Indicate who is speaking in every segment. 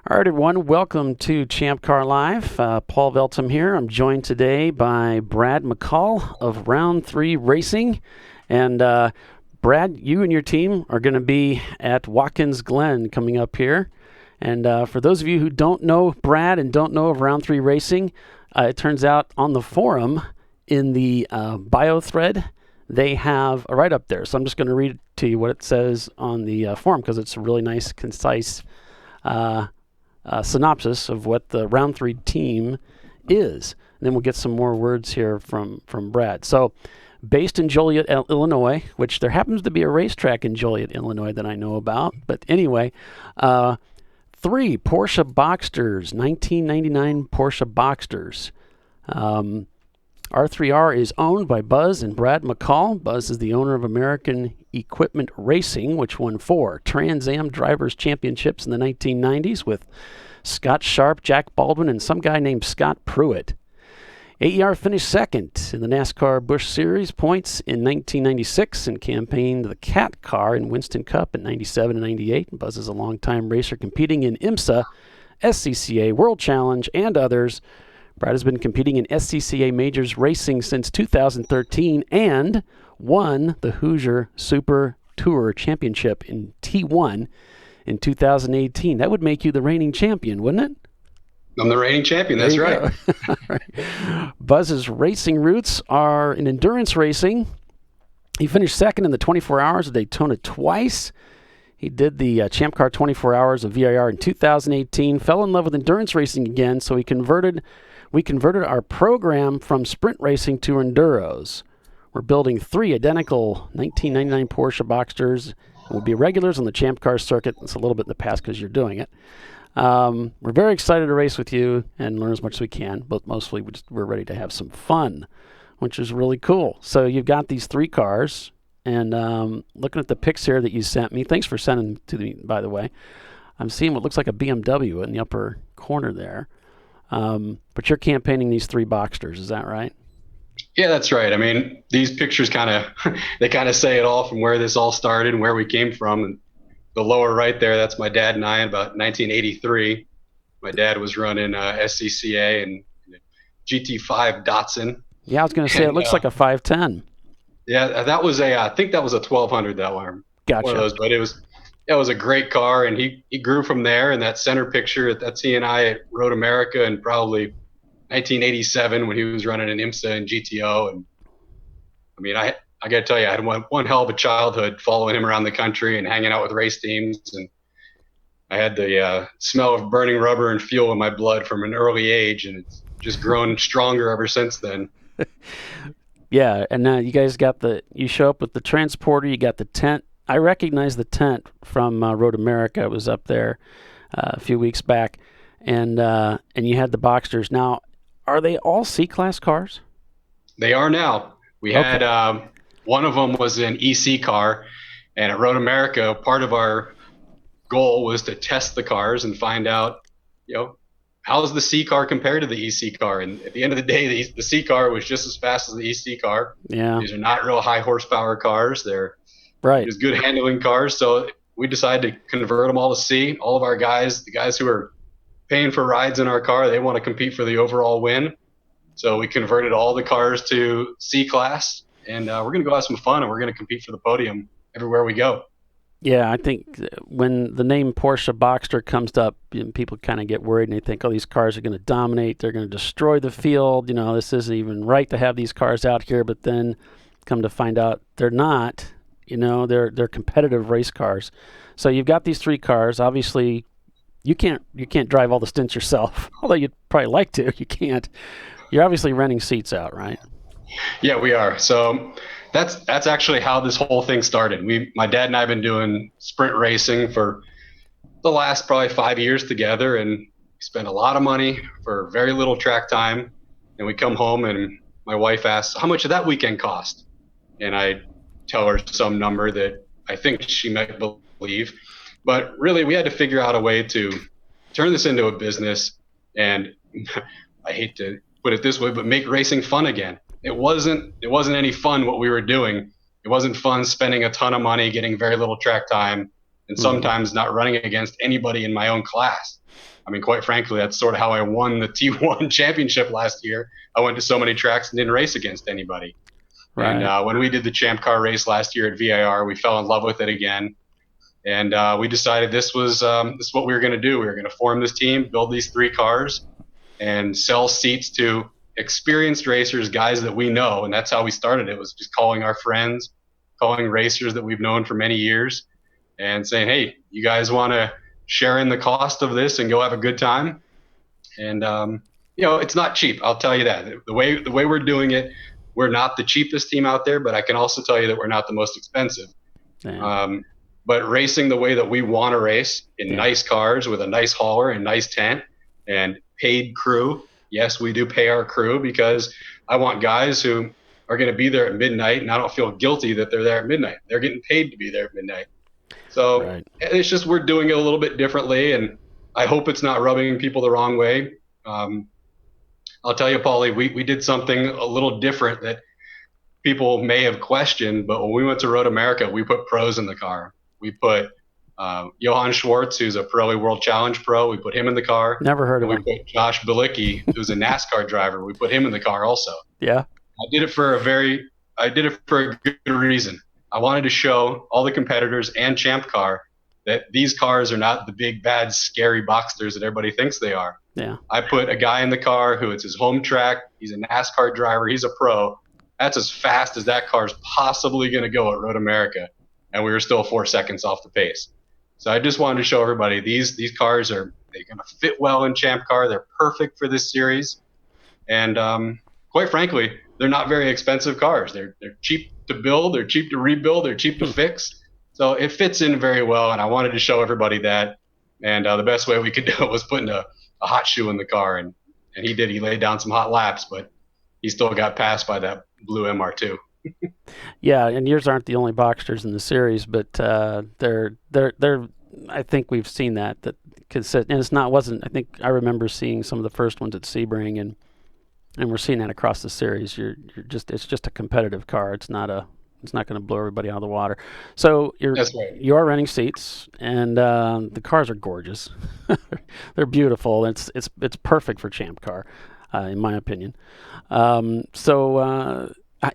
Speaker 1: All right, everyone. Welcome to Champ Car Live. Paul Veltum here. I'm joined today by Brad McCall of Round3Racing. And Brad, you and your team are going to be at Watkins Glen coming up here. And for those of you who don't know Brad and don't know of Round3Racing, it turns out on the forum in the bio thread, they have a write-up there. So I'm just going to read to you what it says on the forum because it's a really nice, concise synopsis of what the Round 3 team is. And then we'll get some more words here from Brad. So, based in Joliet, Illinois, which there happens to be a racetrack in Joliet, Illinois that I know about. But anyway, 3 Porsche Boxsters, 1999 Porsche Boxsters. R3R is owned by Buzz and Brad McCall. Buzz is the owner of American Equipment Racing, which won 4 Trans Am Drivers' Championships in the 1990s with Scott Sharp, Jack Baldwin, and some guy named Scott Pruitt. AER finished second in the NASCAR Busch Series points in 1996 and campaigned the Cat car in Winston Cup in 97 and 98. Buzz is a longtime racer competing in IMSA, SCCA, World Challenge, and others. Brad has been competing in SCCA Majors Racing since 2013 and won the Hoosier Super Tour Championship in T1 in 2018. That would make you the reigning champion, wouldn't it?
Speaker 2: I'm the reigning champion, that's right.
Speaker 1: Right. Buzz's racing roots are in endurance racing. He finished second in the 24 Hours of Daytona twice. He did the Champ Car 24 Hours of VIR in 2018, fell in love with endurance racing again, so we converted our program from sprint racing to enduros. We're building 3 identical 1999 Porsche Boxsters. We'll be regulars on the Champ Car circuit. It's a little bit in the past because you're doing it. We're very excited to race with you and learn as much as we can, but mostly we're ready to have some fun, which is really cool. So you've got these 3 cars, and looking at the pics here that you sent me, thanks for sending them to me, by the way. I'm seeing what looks like a BMW in the upper corner there. But you're campaigning these 3 Boxsters, is that right?
Speaker 2: Yeah, that's right. I mean, these pictures they kind of say it all from where this all started and where we came from. And the lower right there, that's my dad and I in about 1983. My dad was running SCCA and GT5 Datsun.
Speaker 1: Yeah, I was going to say it looks like a 510.
Speaker 2: Yeah, that was I think that was a 1200 that one.
Speaker 1: Gotcha.
Speaker 2: One of those, but it was a great car, and he grew from there. And that center picture, that's he and I at Road America in probably 1987 when he was running an IMSA and GTO. And I mean, I got to tell you, I had one hell of a childhood following him around the country and hanging out with race teams. And I had the smell of burning rubber and fuel in my blood from an early age, and it's just grown stronger ever since then.
Speaker 1: Yeah, and now you guys you show up with the transporter, you got the tent. I recognize the tent from Road America. It was up there a few weeks back, and you had the Boxsters. Now, are they all C-Class cars?
Speaker 2: They are now. We had one of them was an EC car, and at Road America, part of our goal was to test the cars and find out, how's the C car compared to the EC car? And at the end of the day, the C car was just as fast as the EC car.
Speaker 1: Yeah.
Speaker 2: These are not real high horsepower cars. They're
Speaker 1: right.
Speaker 2: Just good handling cars. So we decided to convert them all to C. All of our guys, the guys who are paying for rides in our car, they want to compete for the overall win. So we converted all the cars to C class, and we're going to go have some fun, and we're going to compete for the podium everywhere we go.
Speaker 1: Yeah, I think when the name Porsche Boxster comes up, people kind of get worried, and they think, oh, these cars are going to dominate. They're going to destroy the field. This isn't even right to have these cars out here. But then come to find out they're not. They're competitive race cars. So you've got these 3 cars. Obviously, you can't drive all the stints yourself, although you'd probably like to. You can't. You're obviously renting seats out, right?
Speaker 2: Yeah, we are. So that's actually how this whole thing started. My dad and I have been doing sprint racing for the last probably 5 years together, and we spend a lot of money for very little track time. And we come home, and my wife asks, how much did that weekend cost? And I tell her some number that I think she might believe. But really, we had to figure out a way to turn this into a business, and I hate to put it this way, but make racing fun again. It wasn't any fun what we were doing. It wasn't fun spending a ton of money, getting very little track time, and sometimes not running against anybody in my own class. I mean, quite frankly, that's sort of how I won the T1 championship last year. I went to so many tracks and didn't race against anybody.
Speaker 1: Right.
Speaker 2: And when we did the Champ Car race last year at VIR, we fell in love with it again. And we decided this was what we were going to do. We were going to form this team, build these 3 cars, and sell seats to experienced racers, guys that we know. And that's how we started. It was just calling our friends, calling racers that we've known for many years, and saying, hey, you guys want to share in the cost of this and go have a good time? And it's not cheap. I'll tell you that. The way we're doing it, we're not the cheapest team out there, but I can also tell you that we're not the most expensive. But racing the way that we want to race in nice cars with a nice hauler and nice tent and paid crew. Yes, we do pay our crew because I want guys who are going to be there at midnight, and I don't feel guilty that they're there at midnight. They're getting paid to be there at midnight. So It's just we're doing it a little bit differently, and I hope it's not rubbing people the wrong way. I'll tell you, Paulie, we did something a little different that people may have questioned, but when we went to Road America, we put pros in the car. We put Johann Schwartz, who's a Pirelli World Challenge pro. We put him in the car.
Speaker 1: Never heard of him.
Speaker 2: We put Josh Bilicki, who's a NASCAR driver. We put him in the car also.
Speaker 1: Yeah.
Speaker 2: I did it for a good reason. I wanted to show all the competitors and Champ Car that these cars are not the big, bad, scary Boxsters that everybody thinks they are.
Speaker 1: Yeah.
Speaker 2: I put a guy in the car who it's his home track. He's a NASCAR driver. He's a pro. That's as fast as that car's possibly going to go at Road America. And we were still 4 seconds off the pace. So I just wanted to show everybody these cars they're going to fit well in Champ Car. They're perfect for this series. And quite frankly, they're not very expensive cars. They're cheap to build. They're cheap to rebuild. They're cheap to fix. So it fits in very well. And I wanted to show everybody that. And the best way we could do it was putting a hot shoe in the car. And he did. He laid down some hot laps, but he still got passed by that blue MR2.
Speaker 1: Yeah, and yours aren't the only Boxsters in the series, but they're. I think we've seen that and it's wasn't. I think I remember seeing some of the first ones at Sebring, and we're seeing that across the series. It's just a competitive car. It's not going to blow everybody out of the water. So you are renting seats, and the cars are gorgeous. They're beautiful. It's perfect for Champ Car, in my opinion.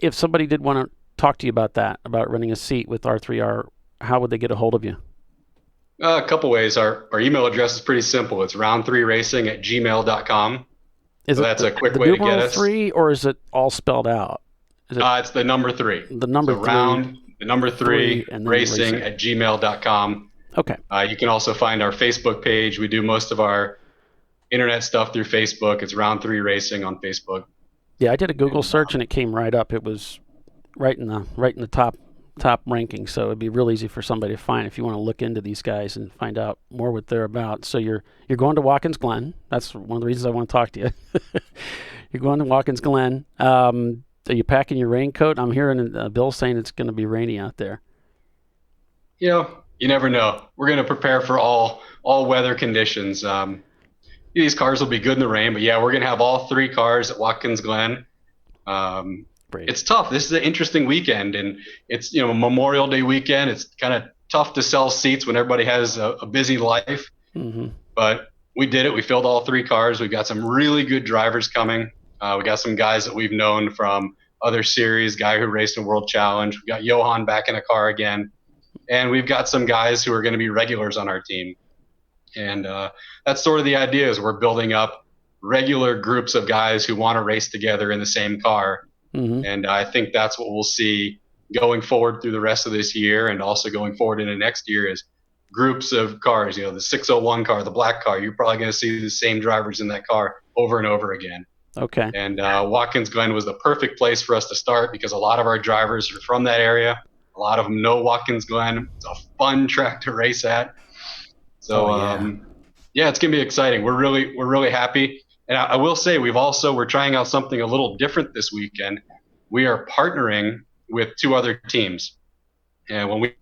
Speaker 1: If somebody did want to talk to you about renting a seat with R3R, how would they get a hold of you?
Speaker 2: A couple ways. Our email address is pretty simple. It's round3racing@gmail.com. That's a quick way to get us.
Speaker 1: 3, or is it all spelled out?
Speaker 2: It's the number 3.
Speaker 1: The number 3.
Speaker 2: Round, the number 3, racing@gmail.com.
Speaker 1: Okay.
Speaker 2: You can also find our Facebook page. We do most of our internet stuff through Facebook. It's Round3Racing on Facebook.
Speaker 1: Yeah, I did a Google search and it came right up. It was right in the top ranking, so it'd be real easy for somebody to find if you want to look into these guys and find out more what they're about. So you're going to Watkins Glen. That's one of the reasons I want to talk to you. You're going to Watkins Glen. Are you packing your raincoat? I'm hearing Bill saying it's going to be rainy out there.
Speaker 2: You never know. We're going to prepare for all weather conditions. These cars will be good in the rain, but yeah, we're going to have all 3 cars at Watkins Glen. It's tough. This is an interesting weekend, and it's Memorial Day weekend. It's kind of tough to sell seats when everybody has a busy life. Mm-hmm. But we did it. We filled all 3 cars. We've got some really good drivers coming. We got some guys that we've known from other series, guy who raced in World Challenge. We've got Johan back in a car again, and we've got some guys who are going to be regulars on our team. And that's sort of the idea, is we're building up regular groups of guys who want to race together in the same car. Mm-hmm. And I think that's what we'll see going forward through the rest of this year, and also going forward into next year, is groups of cars. The 601 car, the black car, you're probably going to see the same drivers in that car over and over again.
Speaker 1: Okay.
Speaker 2: And Watkins Glen was the perfect place for us to start, because a lot of our drivers are from that area. A lot of them know Watkins Glen. It's a fun track to race at. So it's going to be exciting. We're really happy. And I will say, we're trying out something a little different this weekend. We are partnering with 2 other teams. And when we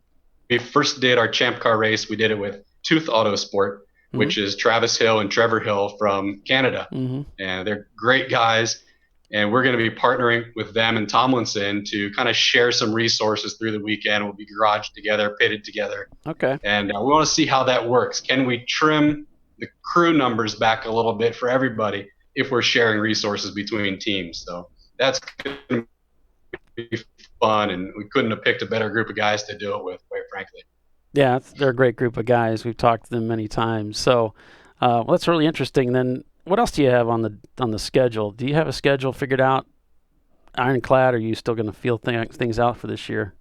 Speaker 2: first did our Champ Car race, we did it with Tooth Autosport, mm-hmm. which is Travis Hill and Trevor Hill from Canada. Mm-hmm. And they're great guys. And we're going to be partnering with them and Tomlinson to kind of share some resources through the weekend. We'll be garaged together, pitted together.
Speaker 1: Okay.
Speaker 2: And we want to see how that works. Can we trim the crew numbers back a little bit for everybody if we're sharing resources between teams. So that's going to be fun, and we couldn't have picked a better group of guys to do it with, quite frankly.
Speaker 1: Yeah, they're a great group of guys. We've talked to them many times. So well, that's really interesting. Then what else do you have on the schedule? Do you have a schedule figured out, ironclad, or are you still going to feel things out for this year?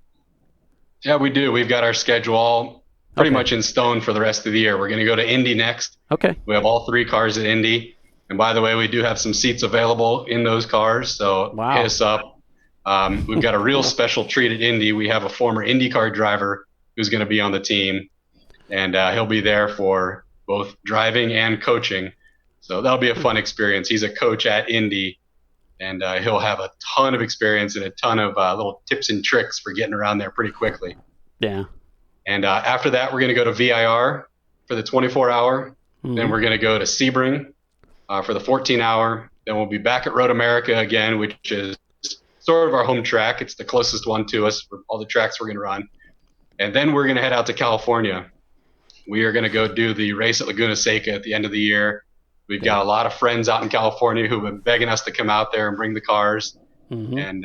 Speaker 2: Yeah, we do. We've got our schedule all pretty much in stone for the rest of the year. We're going to go to Indy next.
Speaker 1: Okay.
Speaker 2: We have all 3 cars at Indy. And by the way, we do have some seats available in those cars, so hit us up. We've got a real special treat at Indy. We have a former IndyCar driver who's going to be on the team, and he'll be there for both driving and coaching. So that'll be a fun experience. He's a coach at Indy, and he'll have a ton of experience and a ton of little tips and tricks for getting around there pretty quickly.
Speaker 1: Yeah.
Speaker 2: And after that, we're going to go to VIR for the 24-hour. Then we're going to go to Sebring for the 14-hour. Then we'll be back at Road America again, which is sort of our home track. It's the closest one to us for all the tracks we're going to run. And then we're going to head out to California. We are going to go do the race at Laguna Seca at the end of the year. We've got a lot of friends out in California who've been begging us to come out there and bring the cars. And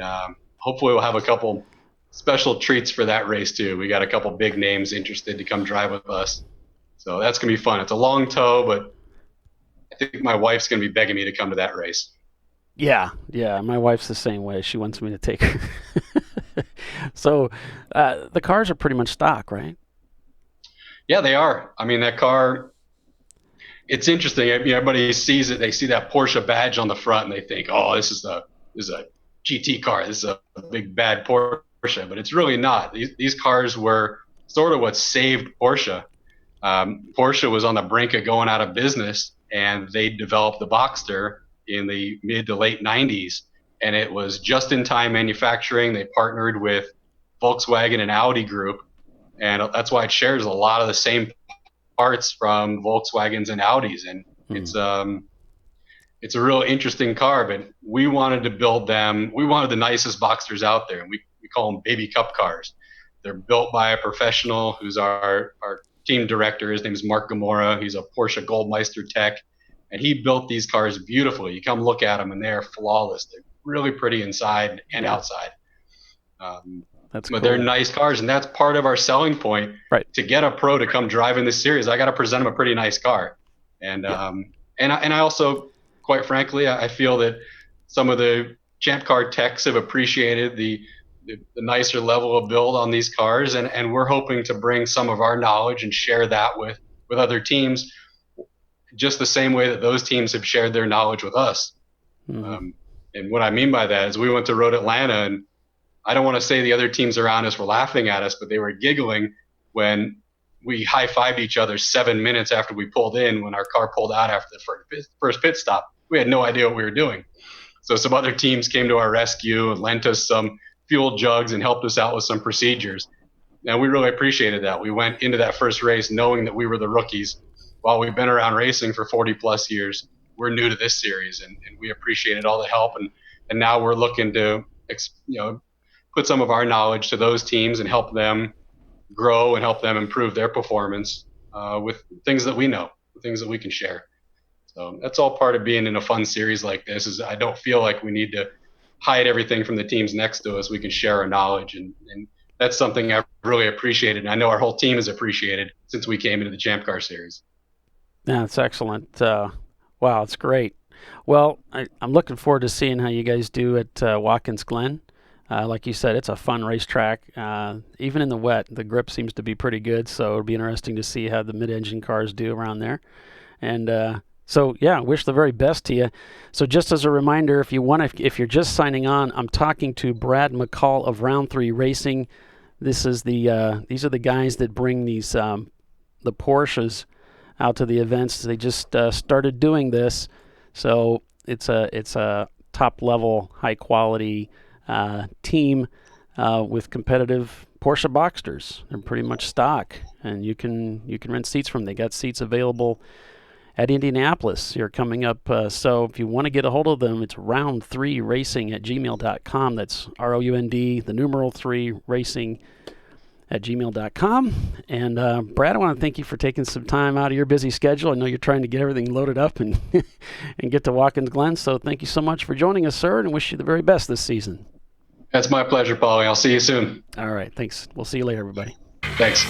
Speaker 2: hopefully we'll have a couple special treats for that race too. We got a couple big names interested to come drive with us. So that's going to be fun. It's a long tow, but I think my wife's going to be begging me to come to that race.
Speaker 1: Yeah. My wife's the same way. She wants me to take her. So the cars are pretty much stock, right?
Speaker 2: Yeah, they are. I mean, that car, it's interesting. Everybody sees it. They see that Porsche badge on the front and they think, oh, this is a GT car. This is a big bad Porsche. But it's really not. These cars were sort of what saved Porsche. Porsche was on the brink of going out of business, and they developed the Boxster in the mid to late 90s. And it was just-in-time manufacturing. They partnered with Volkswagen and Audi Group, and that's why it shares a lot of the same parts from Volkswagens and Audis. And it's a real interesting car, but we wanted to build them. We wanted the nicest Boxsters out there, and we call them baby cup cars. They're built by a professional who's our team director. His name is Mark Gamora. He's a Porsche Goldmeister tech, and he built these cars beautifully. You come look at them, and they're flawless. They're really pretty inside and outside. But cool. They're nice cars, and that's part of our selling point.
Speaker 1: Right.
Speaker 2: To get a pro to come drive in this series, I got to present them a pretty nice car. And and I also, quite frankly, I feel that some of the Champ Car techs have appreciated the nicer level of build on these cars, and we're hoping to bring some of our knowledge and share that with other teams, just the same way that those teams have shared their knowledge with us. And what I mean by that is we went to Road Atlanta, and I don't want to say the other teams around us were laughing at us, but they were giggling when we high-fived each other 7 minutes after we pulled in, when our car pulled out after the first pit stop. We had no idea what we were doing. So some other teams came to our rescue and lent us some fuel jugs and helped us out with some procedures. And we really appreciated that. We went into that first race knowing that we were the rookies. While we've been around racing for 40 plus years, we're new to this series, and we appreciated all the help. And now we're looking to, put some of our knowledge to those teams and help them grow and help them improve their performance with things that we know, things that we can share. So that's all part of being in a fun series like this. Is I don't feel like we need to hide everything from the teams next to us. We can share our knowledge, and that's something I've really appreciated, and I know our whole team has appreciated since we came into the Champ Car Series.
Speaker 1: Yeah, it's excellent. Wow, it's great. Well, I'm looking forward to seeing how you guys do at Watkins Glen. Like you said, it's a fun racetrack. Even in the wet, the grip seems to be pretty good, so it'll be interesting to see how the mid-engine cars do around there. And so, yeah, wish the very best to you. So just as a reminder, if you're just signing on, I'm talking to Brad McCall of Round3Racing. These are the guys that bring these the Porsches out to the events. They just started doing this, so it's a top level, high quality team with competitive Porsche Boxsters. They're pretty much stock, and you can rent seats from them. They got seats available at Indianapolis here coming up. So if you want to get a hold of them, it's Round3Racing at gmail.com. That's ROUND, the numeral 3 racing gmail.com. And Brad, I want to thank you for taking some time out of your busy schedule. I know you're trying to get everything loaded up and and get to Watkins Glen. So thank you so much for joining us, sir, and wish you the very best this season.
Speaker 2: That's my pleasure, Paulie. I'll see you soon.
Speaker 1: All right. Thanks. We'll see you later, everybody.
Speaker 2: Thanks.